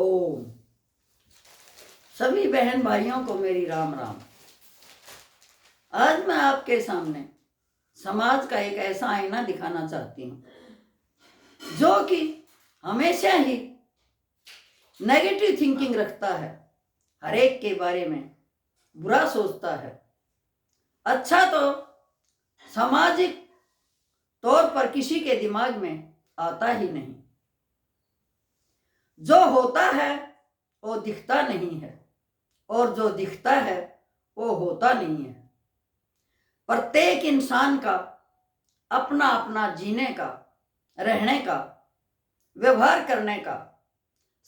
ओम। सभी बहन भाइयों को मेरी राम राम। आज मैं आपके सामने समाज का एक ऐसा आईना दिखाना चाहती हूँ जो कि हमेशा ही नेगेटिव थिंकिंग रखता है, हर एक के बारे में बुरा सोचता है। अच्छा तो सामाजिक तौर पर किसी के दिमाग में आता ही नहीं। जो होता है वो दिखता नहीं है और जो दिखता है वो होता नहीं है। प्रत्येक इंसान का अपना अपना जीने का, रहने का, व्यवहार करने का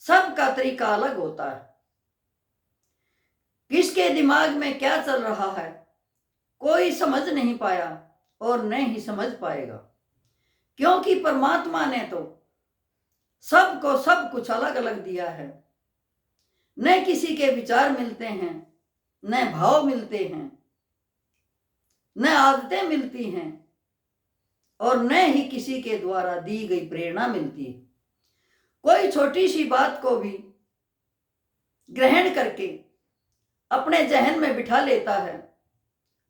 सबका तरीका अलग होता है। किसके दिमाग में क्या चल रहा है कोई समझ नहीं पाया और न ही समझ पाएगा, क्योंकि परमात्मा ने तो सबको सब कुछ अलग अलग दिया है। न किसी के विचार मिलते हैं, न भाव मिलते हैं, न आदतें मिलती हैं और न ही किसी के द्वारा दी गई प्रेरणा मिलती है। कोई छोटी सी बात को भी ग्रहण करके अपने जहन में बिठा लेता है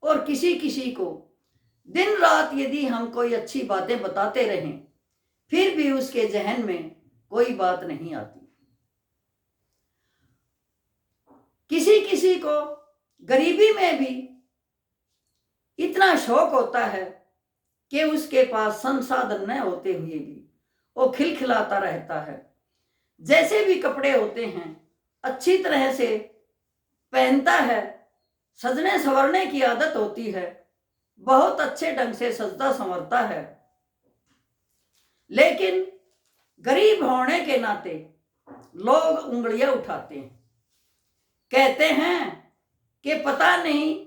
और किसी किसी को दिन रात यदि हम कोई अच्छी बातें बताते रहें फिर भी उसके जहन में कोई बात नहीं आती। किसी किसी को गरीबी में भी इतना शौक होता है कि उसके पास संसाधन न होते हुए भी वो खिलखिलाता रहता है। जैसे भी कपड़े होते हैं अच्छी तरह से पहनता है, सजने संवरने की आदत होती है, बहुत अच्छे ढंग से सजता संवरता है, लेकिन गरीब होने के नाते लोग उंगलियां उठाते हैं, कहते हैं कि पता नहीं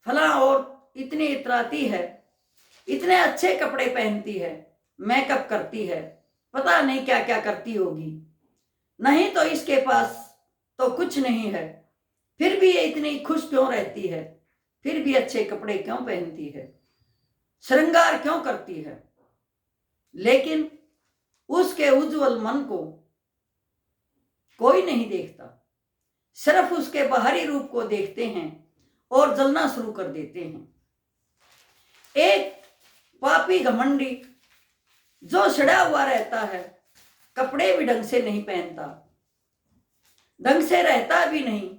फला और इतनी इतराती है, इतने अच्छे कपड़े पहनती है, मेकअप करती है, पता नहीं क्या क्या करती होगी, नहीं तो इसके पास तो कुछ नहीं है, फिर भी ये इतनी खुश क्यों रहती है, फिर भी अच्छे कपड़े क्यों पहनती है, श्रृंगार क्यों करती है। लेकिन उसके उज्जवल मन को कोई नहीं देखता, सिर्फ उसके बाहरी रूप को देखते हैं और जलना शुरू कर देते हैं। एक पापी घमंडी जो सड़ा हुआ रहता है, कपड़े भी ढंग से नहीं पहनता, ढंग से रहता भी नहीं,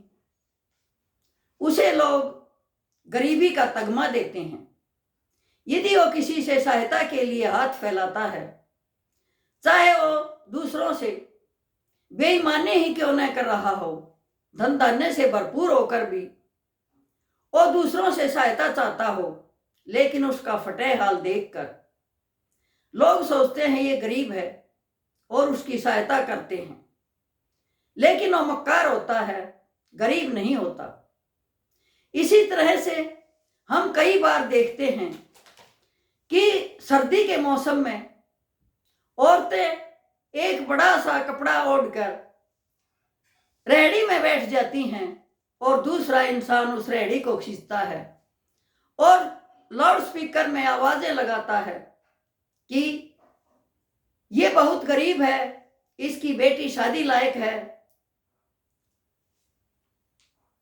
उसे लोग गरीबी का तगमा देते हैं। यदि वो किसी से सहायता के लिए हाथ फैलाता है, चाहे वो दूसरों से बेईमानी ही क्यों न कर रहा हो, धन धान्य से भरपूर होकर भी वो दूसरों से सहायता चाहता हो, लेकिन उसका फटे हाल देखकर लोग सोचते हैं ये गरीब है और उसकी सहायता करते हैं, लेकिन वो मक्कार होता है, गरीब नहीं होता। इसी तरह से हम कई बार देखते हैं कि सर्दी के मौसम में औरतें एक बड़ा सा कपड़ा ओढ़कर रेहड़ी में बैठ जाती हैं और दूसरा इंसान उस रेहड़ी को खींचता है और लाउड स्पीकर में आवाजें लगाता है कि ये बहुत गरीब है, इसकी बेटी शादी लायक है,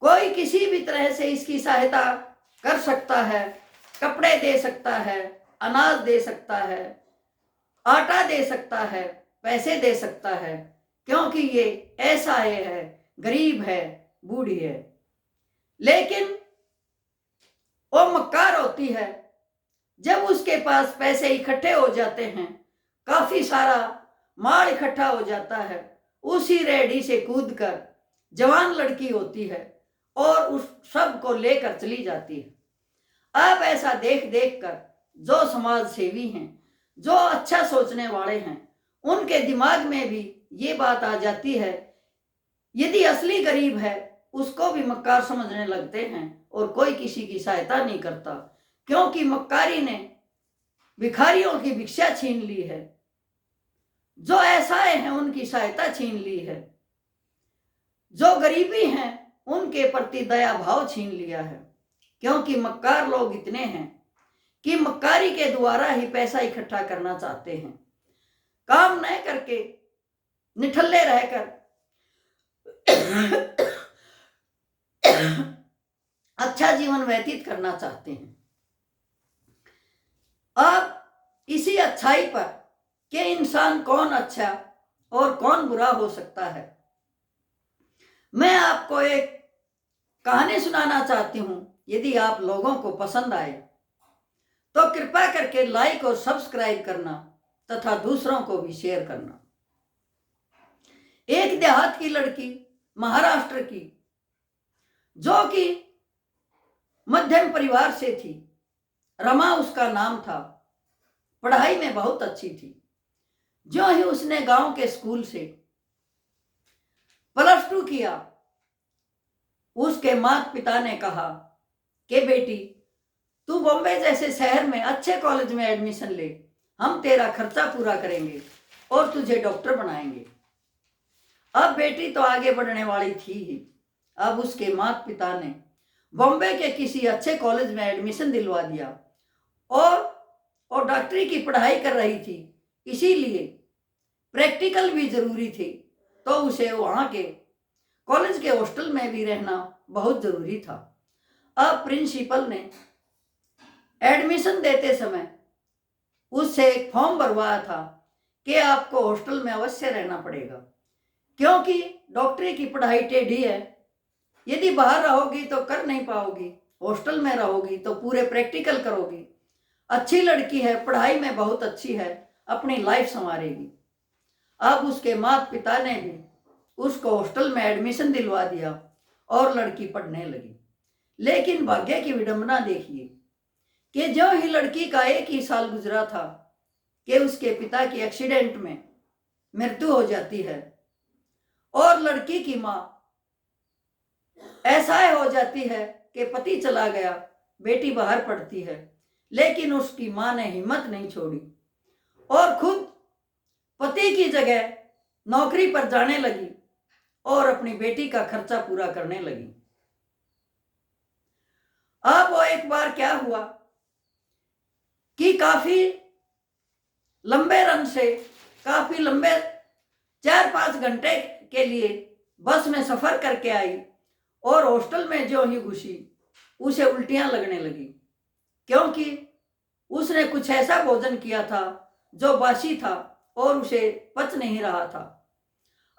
कोई किसी भी तरह से इसकी सहायता कर सकता है, कपड़े दे सकता है, अनाज दे सकता है, आटा दे सकता है, पैसे दे सकता है, क्योंकि ये ऐसा है, गरीब है, बूढ़ी है। लेकिन वो मक्कार होती है, जब उसके पास पैसे इकट्ठे हो जाते हैं, काफी सारा माल इकट्ठा हो जाता है, उसी रेहड़ी से कूदकर जवान लड़की होती है और उस सब को लेकर चली जाती है। अब ऐसा देख देख कर जो समाज सेवी हैं, जो अच्छा सोचने वाले हैं, उनके दिमाग में भी ये बात आ जाती है, यदि असली गरीब है उसको भी मक्कार समझने लगते हैं और कोई किसी की सहायता नहीं करता, क्योंकि मक्कारी ने भिखारियों की भिक्षा छीन ली है, जो असहाय हैं उनकी सहायता छीन ली है, जो गरीबी हैं उनके प्रति दया भाव छीन लिया है, क्योंकि मक्कार लोग इतने हैं कि मक्कारी के द्वारा ही पैसा इकट्ठा करना चाहते हैं। काम न करके निठल्ले रहकर जीवन व्यतीत करना चाहते हैं। अब इसी अच्छाई पर कि इंसान कौन अच्छा और कौन बुरा हो सकता है, मैं आपको एक कहानी सुनाना चाहती हूं। यदि आप लोगों को पसंद आए तो कृपया करके लाइक और सब्सक्राइब करना तथा दूसरों को भी शेयर करना। एक देहात की लड़की, महाराष्ट्र की, जो कि मध्यम परिवार से थी, रमा उसका नाम था, पढ़ाई में बहुत अच्छी थी। जो ही उसने गांव के स्कूल से +2 किया, उसके माता पिता ने कहा कि बेटी तू बॉम्बे जैसे शहर में अच्छे कॉलेज में एडमिशन ले, हम तेरा खर्चा पूरा करेंगे और तुझे डॉक्टर बनाएंगे। अब बेटी तो आगे बढ़ने वाली थी ही। अब उसके माता पिता ने बॉम्बे के किसी अच्छे कॉलेज में एडमिशन दिलवा दिया और डॉक्टरी की पढ़ाई कर रही थी, इसीलिए प्रैक्टिकल भी जरूरी थी, तो उसे वहाँ के कॉलेज के हॉस्टल में भी रहना बहुत जरूरी था। अब प्रिंसिपल ने एडमिशन देते समय उससे एक फॉर्म भरवाया था कि आपको हॉस्टल में अवश्य रहना पड़ेगा, क्योंकि डॉक्टरी की पढ़ाई टेढ़ी है, यदि बाहर रहोगी तो कर नहीं पाओगी, हॉस्टल में रहोगी तो पूरे प्रैक्टिकल करोगी। अच्छी लड़की है, पढ़ाई में बहुत अच्छी है, अपनी लाइफ संवारेगी। अब उसके माता पिता ने भी उसको हॉस्टल में एडमिशन दिलवा दिया और लड़की पढ़ने लगी। लेकिन भाग्य की विडंबना देखिए कि जो ही लड़की का 1 ही साल गुजरा था कि उसके पिता की एक्सीडेंट में मृत्यु हो जाती है और लड़की की माँ ऐसा हो जाती है कि पति चला गया, बेटी बाहर पढ़ती है, लेकिन उसकी माँ ने हिम्मत नहीं छोड़ी और खुद पति की जगह नौकरी पर जाने लगी और अपनी बेटी का खर्चा पूरा करने लगी। अब वो एक बार क्या हुआ कि काफी लंबे रन से, काफी लंबे 4-5 घंटे के लिए बस में सफर करके आई और हॉस्टल में जो ही घुसी उसे उल्टियां लगने लगी, क्योंकि उसने कुछ ऐसा भोजन किया था जो बासी था और उसे पच नहीं रहा था।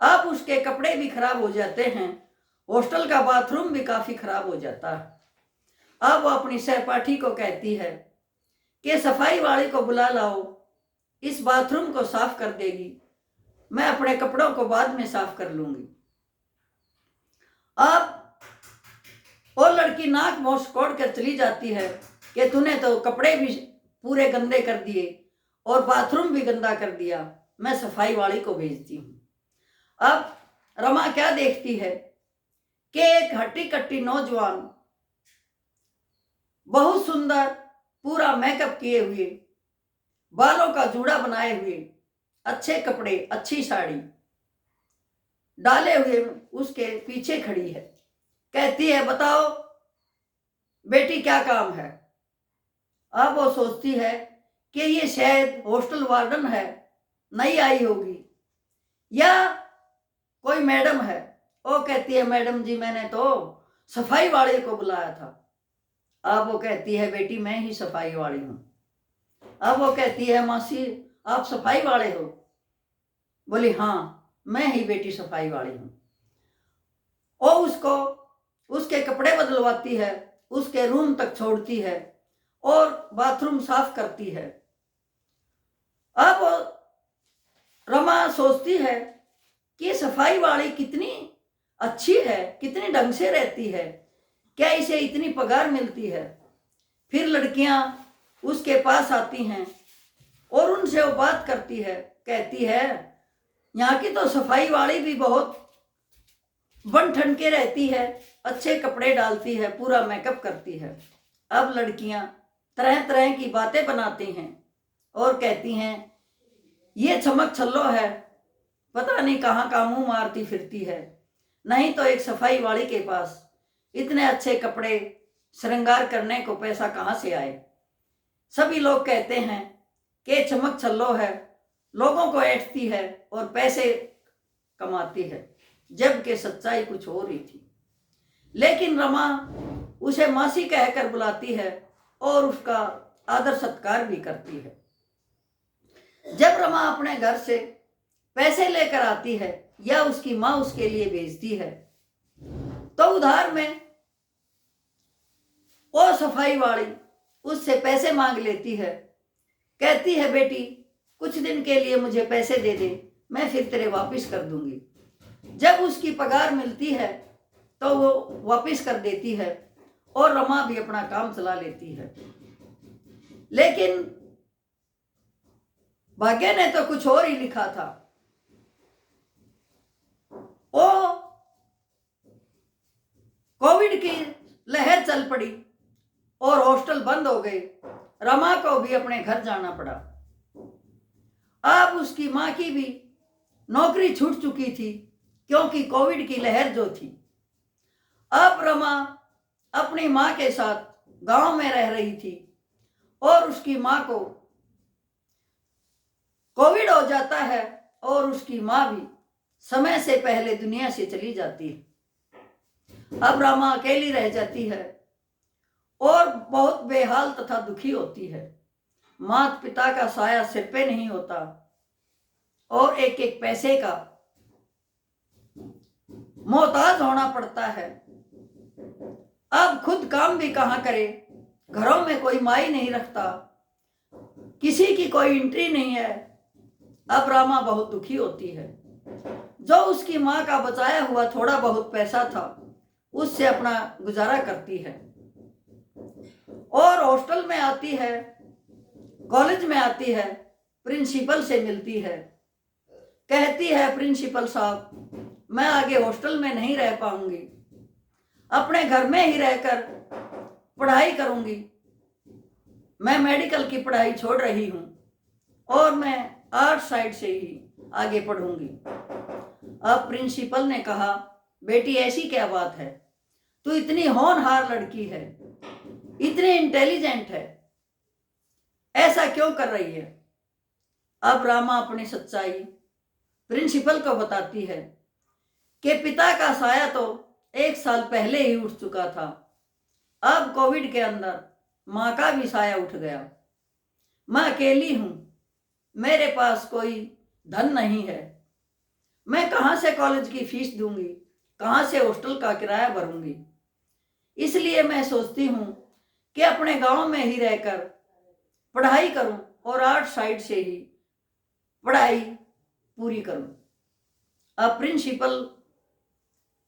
अब उसके कपड़े भी खराब हो जाते हैं, हॉस्टल का बाथरूम भी काफी खराब हो जाता है। अब वो अपनी सहपाठी को कहती है कि सफाई वाले को बुला लाओ, इस बाथरूम को साफ कर देगी, मैं अपने कपड़ों को बाद में साफ कर लूंगी। अब वो लड़की नाक मोछ कोड़ कर चली जाती है कि तूने तो कपड़े भी पूरे गंदे कर दिए और बाथरूम भी गंदा कर दिया, मैं सफाई वाली को भेजती हूँ। अब रमा क्या देखती है कि एक हट्टी कट्टी नौजवान, बहुत सुंदर, पूरा मेकअप किए हुए, बालों का जूड़ा बनाए हुए, अच्छे कपड़े, अच्छी साड़ी डाले हुए उसके पीछे खड़ी है। कहती है बताओ बेटी क्या काम है। अब वो सोचती है कि ये शायद हॉस्टल वार्डन है, नई आई होगी या कोई मैडम है। वो कहती है मैडम जी मैंने तो सफाई वाले को बुलाया था। अब वो कहती है बेटी मैं ही सफाई वाली हूँ। अब वो कहती है मासी आप सफाई वाले हो। बोली हाँ मैं ही बेटी सफाई वाली हूँ। वो उसको उसके कपड़े बदलवाती है, उसके रूम तक छोड़ती है और बाथरूम साफ करती है। अब रमा सोचती है कि सफाई वाली कितनी अच्छी है, कितनी ढंग से रहती है, क्या इसे इतनी पगार मिलती है। फिर लड़कियां उसके पास आती हैं और उनसे वो बात करती है, कहती है यहाँ की तो सफाई वाली भी बहुत बन ठन के रहती है, अच्छे कपड़े डालती है, पूरा मेकअप करती है। अब लड़कियां तरह तरह की बातें बनाती हैं और कहती हैं ये चमक छल्लो है, पता नहीं कहाँ का मुंह मारती फिरती है, नहीं तो एक सफाई वाली के पास इतने अच्छे कपड़े श्रृंगार करने को पैसा कहाँ से आए। सभी लोग कहते हैं कि चमक छल्लो है, लोगों को ऐंठती है और पैसे कमाती है, जबकि सच्चाई कुछ और ही थी। लेकिन रमा उसे मासी कहकर बुलाती है और उसका आदर सत्कार भी करती है। जब रमा अपने घर से पैसे लेकर आती है या उसकी माँ उसके लिए भेजती है तो उधार में वो सफाई वाली उससे पैसे मांग लेती है। कहती है, बेटी कुछ दिन के लिए मुझे पैसे दे दे, मैं फिर तेरे वापस कर दूंगी। जब उसकी पगार मिलती है तो वो वापस कर देती है और रमा भी अपना काम चला लेती है। लेकिन भाग्य ने तो कुछ और ही लिखा था। वो कोविड की लहर चल पड़ी और हॉस्टल बंद हो गए। रमा को भी अपने घर जाना पड़ा। अब उसकी माँ की भी नौकरी छूट चुकी थी क्योंकि कोविड की लहर जो थी। अब रमा अपनी माँ के साथ गांव में रह रही थी और उसकी माँ को कोविड हो जाता है और उसकी माँ भी समय से पहले दुनिया से चली जाती है। अब रमा अकेली रह जाती है और बहुत बेहाल तथा दुखी होती है। माता पिता का साया सिर पे नहीं होता और एक एक पैसे का मोहताज होना पड़ता है। अब खुद काम भी कहाँ करे, घरों में कोई माई नहीं रखता, किसी की कोई एंट्री नहीं है। अब रामा बहुत दुखी होती है। जो उसकी माँ का बचाया हुआ थोड़ा बहुत पैसा था उससे अपना गुजारा करती है और हॉस्टल में आती है, कॉलेज में आती है, प्रिंसिपल से मिलती है। कहती है, प्रिंसिपल साहब मैं आगे हॉस्टल में नहीं रह पाऊंगी, अपने घर में ही रहकर पढ़ाई करूंगी। मैं मेडिकल की पढ़ाई छोड़ रही हूं और मैं आर्ट साइड से ही आगे पढ़ूंगी। अब प्रिंसिपल ने कहा, बेटी ऐसी क्या बात है, तू इतनी होनहार लड़की है, इतनी इंटेलिजेंट है, ऐसा क्यों कर रही है। अब रामा अपनी सच्चाई प्रिंसिपल को बताती है कि पिता का साया तो 1 साल पहले ही उठ चुका था। अब कोविड के अंदर माँ का भी साया उठ गया। मैं अकेली हूं, मेरे पास कोई धन नहीं है, मैं कहाँ से कॉलेज की फीस दूंगी, कहाँ से हॉस्टल का किराया भरूंगी। इसलिए मैं सोचती हूँ कि अपने गांव में ही रहकर पढ़ाई करूं और आर्ट साइड से ही पढ़ाई पूरी करूं। अब प्रिंसिपल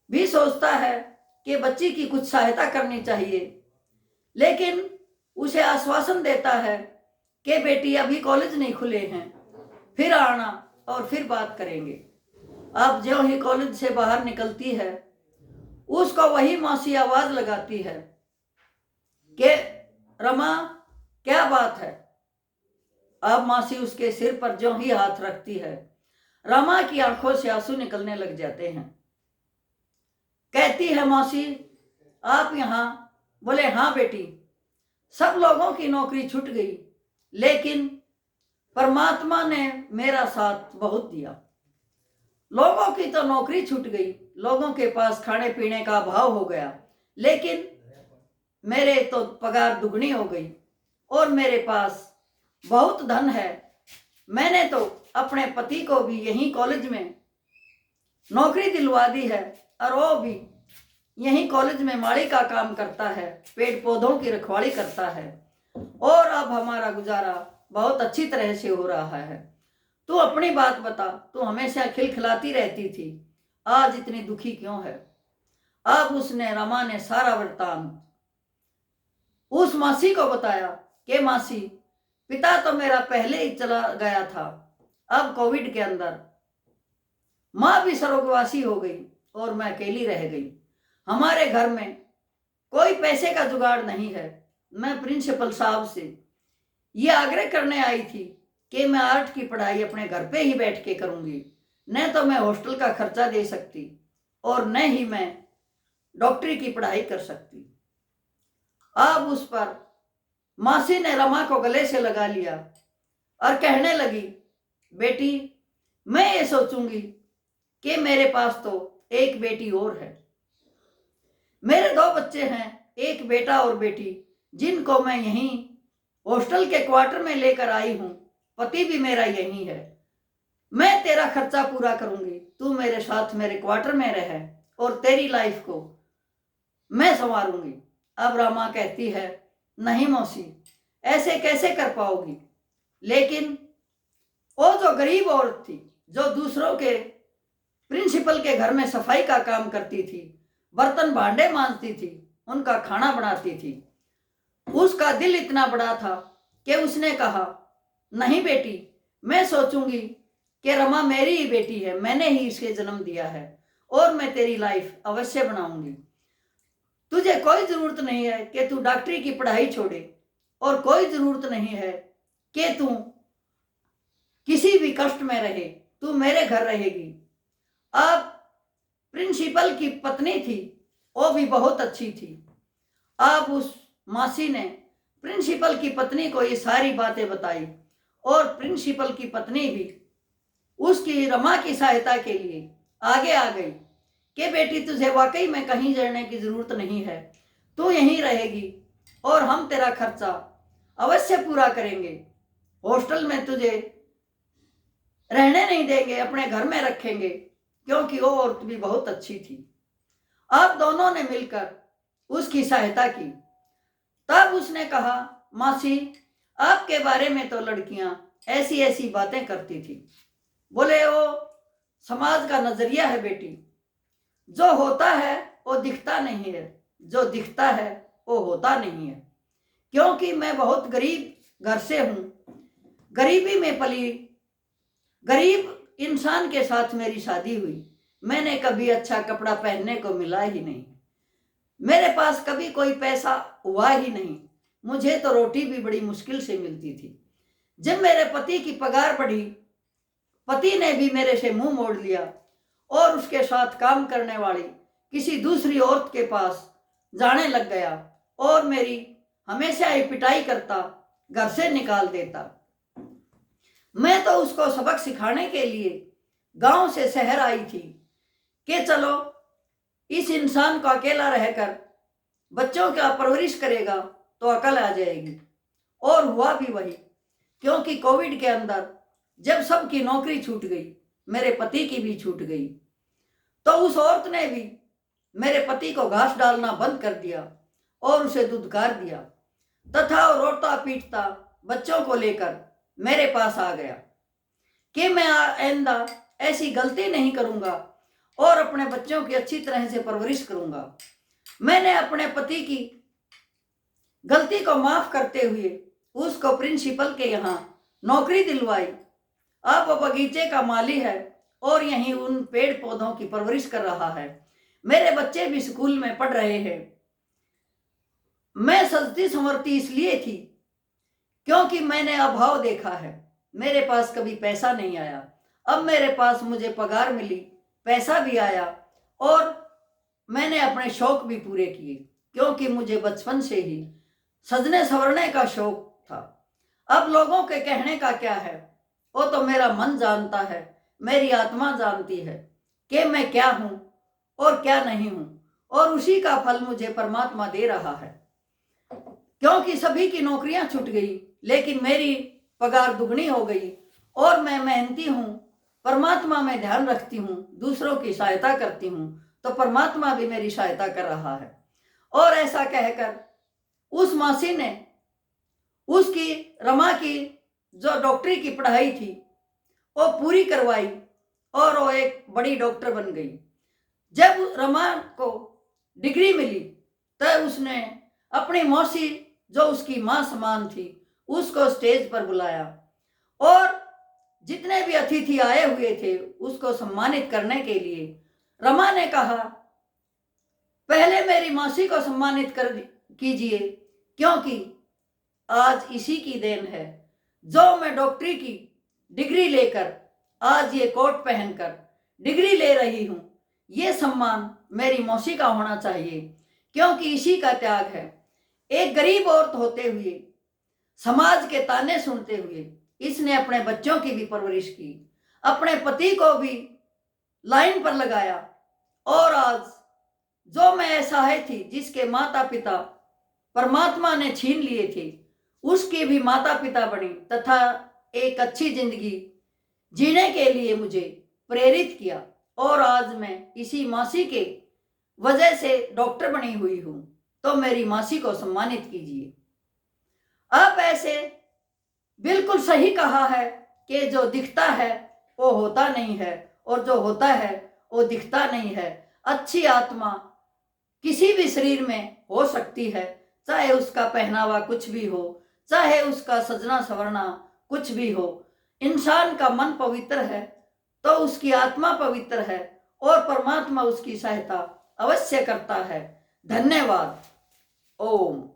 भी सोचता है कि बच्ची की कुछ सहायता करनी चाहिए, लेकिन उसे आश्वासन देता है कि बेटी अभी कॉलेज नहीं खुले हैं, फिर आना और फिर बात करेंगे। अब जो ही कॉलेज से बाहर निकलती है उसको वही मौसी आवाज लगाती है कि रमा क्या बात है। अब मासी उसके सिर पर जो ही हाथ रखती है रमा की आंखों से आंसू निकलने लग जाते हैं। कहती है, मौसी आप यहाँ? बोले, हाँ बेटी, सब लोगों की नौकरी छूट गई लेकिन परमात्मा ने मेरा साथ बहुत दिया। लोगों की तो नौकरी छूट गई, लोगों के पास खाने पीने का अभाव हो गया, लेकिन मेरे तो पगार दुगनी हो गई और मेरे पास बहुत धन है। मैंने तो अपने पति को भी यहीं कॉलेज में नौकरी दिलवा दी है और वो भी यहीं कॉलेज में माली का काम करता है, पेड़ पौधों की रखवाली करता है और अब हमारा गुजारा बहुत अच्छी तरह से हो रहा है। तू अपनी बात बता, तू हमेशा खिलखिलाती रहती थी, आज इतनी दुखी क्यों है। अब उसने रमा ने सारा वृत्तांत उस मासी को बताया कि मासी पिता तो मेरा पहले ही चला गया था, अब कोविड के अंदर माँ भी स्वर्गवासी हो गई और मैं अकेली रह गई। हमारे घर में कोई पैसे का जुगाड़ नहीं है। मैं प्रिंसिपल साहब से ये आग्रह करने आई थी कि मैं आर्ट की पढ़ाई अपने घर पे ही बैठ के करूंगी, न तो मैं हॉस्टल का खर्चा दे सकती और न ही मैं डॉक्टरी की पढ़ाई कर सकती। अब उस पर मासी ने रमा को गले से लगा लिया और कहने लगी, बेटी मैं ये सोचूंगी कि मेरे पास तो एक बेटी और है, मेरे 2 बच्चे हैं एक बेटा और बेटी, जिनको मैं यहीं हॉस्टल के क्वार्टर में लेकर आई हूँ। पति भी मेरा यही है। मैं तेरा खर्चा पूरा करूंगी, तू मेरे साथ मेरे क्वार्टर में रह और तेरी लाइफ को मैं संवारूंगी। अब रमा कहती है, नहीं मौसी, ऐसे कैसे कर पाओगी? लेकिन वो जो गरीब औरत थी, जो दूसरों के प्रिंसिपल के घर में सफाई का काम करती थी, बर्तन भांडे मांजती थी, उनका खाना बनाती थी, उसका दिल इतना बड़ा था कि उसने कहा, नहीं बेटी, मैं सोचूंगी कि रमा मेरी ही बेटी है, मैंने ही इसके जन्म दिया है और मैं तेरी लाइफ अवश्य बनाऊंगी। तुझे कोई जरूरत नहीं है कि तू डॉक्टरी की पढ़ाई छोड़े और कोई जरूरत नहीं है कि तू किसी भी कष्ट में रहे, तू मेरे घर रहेगी। अब प्रिंसिपल की पत्नी थी, वो भी बहुत अच्छी थी। अब उस मासी ने प्रिंसिपल की पत्नी को ये सारी बातें बताई और प्रिंसिपल की पत्नी भी उसकी रमा की सहायता के लिए आगे आ गई कि बेटी, तुझे वाकई में कहीं जाने की जरूरत नहीं है, तू यहीं रहेगी और हम तेरा खर्चा अवश्य पूरा करेंगे। हॉस्टल में तुझे रहने नहीं देंगे, अपने घर में रखेंगे, क्योंकि वो औरत भी बहुत अच्छी थी। अब दोनों ने मिलकर उसकी सहायता की। तब उसने कहा, मासी, आपके बारे में तो लड़कियां ऐसी ऐसी बातें करती थी। बोले, वो समाज का नजरिया है बेटी, जो होता है वो दिखता नहीं है, जो दिखता है वो होता नहीं है। क्योंकि मैं बहुत गरीब घर से हूं, गरीबी में पली, गरीब इंसान के साथ मेरी शादी हुई, मैंने कभी अच्छा कपड़ा पहनने को मिला ही नहीं, मेरे पास कभी कोई पैसा हुआ ही नहीं, मुझे तो रोटी भी बड़ी मुश्किल से मिलती थी। जब मेरे पति की पगार बढ़ी, पति ने भी मेरे से मुंह मोड़ लिया और उसके साथ काम करने वाली किसी दूसरी औरत के पास जाने लग गया और मेरी हमेशा ही पिटाई करता, घर से निकाल देता। मैं तो उसको सबक सिखाने के लिए गांव से शहर आई थी कि चलो इस इंसान को अकेला रहकर बच्चों का परवरिश करेगा तो अकल आ जाएगी। और हुआ भी वही, क्योंकि कोविड के अंदर जब सबकी नौकरी छूट गई, मेरे पति की भी छूट गई, तो उस औरत ने भी मेरे पति को घास डालना बंद कर दिया और उसे दुधकार दिया तथा रोता पीटता बच्चों को लेकर मेरे पास आ गया कि मैं आइंदा ऐसी गलती नहीं करूंगा और अपने बच्चों की अच्छी तरह से परवरिश करूंगा। मैंने अपने पति की गलती को माफ करते हुए उसको प्रिंसिपल के यहाँ नौकरी दिलवाई। अब वो बगीचे का माली है और यहीं उन पेड़ पौधों की परवरिश कर रहा है। मेरे बच्चे भी स्कूल में पढ़ रहे हैं। मैं सजती संवरती इसलिए थी क्योंकि मैंने अभाव देखा है, मेरे पास कभी पैसा नहीं आया, अब मेरे पास मुझे पगार मिली, पैसा भी आया और मैंने अपने शौक भी पूरे किए, क्योंकि मुझे बचपन से ही सजने संवरने का शौक था। अब लोगों के कहने का क्या है, वो तो मेरा मन जानता है, मेरी आत्मा जानती है कि मैं क्या हूं और क्या नहीं हूं, और उसी का फल मुझे परमात्मा दे रहा है। क्योंकि सभी की नौकरियां छूट गई, लेकिन मेरी पगार दुगनी हो गई और मैं मेहनती हूं, परमात्मा में ध्यान रखती हूं, दूसरों की सहायता करती हूं, तो परमात्मा भी मेरी सहायता कर रहा है। और ऐसा कहकर उस मासी ने उसकी रमा की जो डॉक्टरी की पढ़ाई थी वो पूरी करवाई और वो एक बड़ी डॉक्टर बन गई। जब रमा को डिग्री मिली तब उसने अपनी मौसी जो उसकी मां समान थी उसको स्टेज पर बुलाया और जितने भी अतिथि आए हुए थे उसको सम्मानित करने के लिए रमा ने कहा, पहले मेरी मौसी को सम्मानित कर कीजिए, क्योंकि आज इसी की देन है जो मैं डॉक्टरी की डिग्री लेकर आज ये कोट पहनकर डिग्री ले रही हूं। ये सम्मान मेरी मौसी का होना चाहिए, क्योंकि इसी का त्याग है। एक गरीब औरत होते हुए, समाज के ताने सुनते हुए इसने अपने बच्चों की भी परवरिश की, अपने पति को भी लाइन पर लगाया और आज जो मैं असहाय थी, जिसके माता पिता परमात्मा ने छीन लिए थे, उसके भी माता पिता बने तथा एक अच्छी जिंदगी जीने के लिए मुझे प्रेरित किया। और आज मैं इसी मासी के वजह से डॉक्टर बनी हुई हूं, तो मेरी मासी को सम्मानित कीजिए। आप ऐसे बिल्कुल सही कहा है कि जो दिखता है वो होता नहीं है, और जो होता है वो दिखता नहीं है। अच्छी आत्मा किसी भी शरीर में हो सकती है, चाहे उसका पहनावा कुछ भी हो, चाहे उसका सजना संवरना कुछ भी हो। इंसान का मन पवित्र है तो उसकी आत्मा पवित्र है, और परमात्मा उसकी सहायता अवश्य करता है। धन्यवाद। ओम।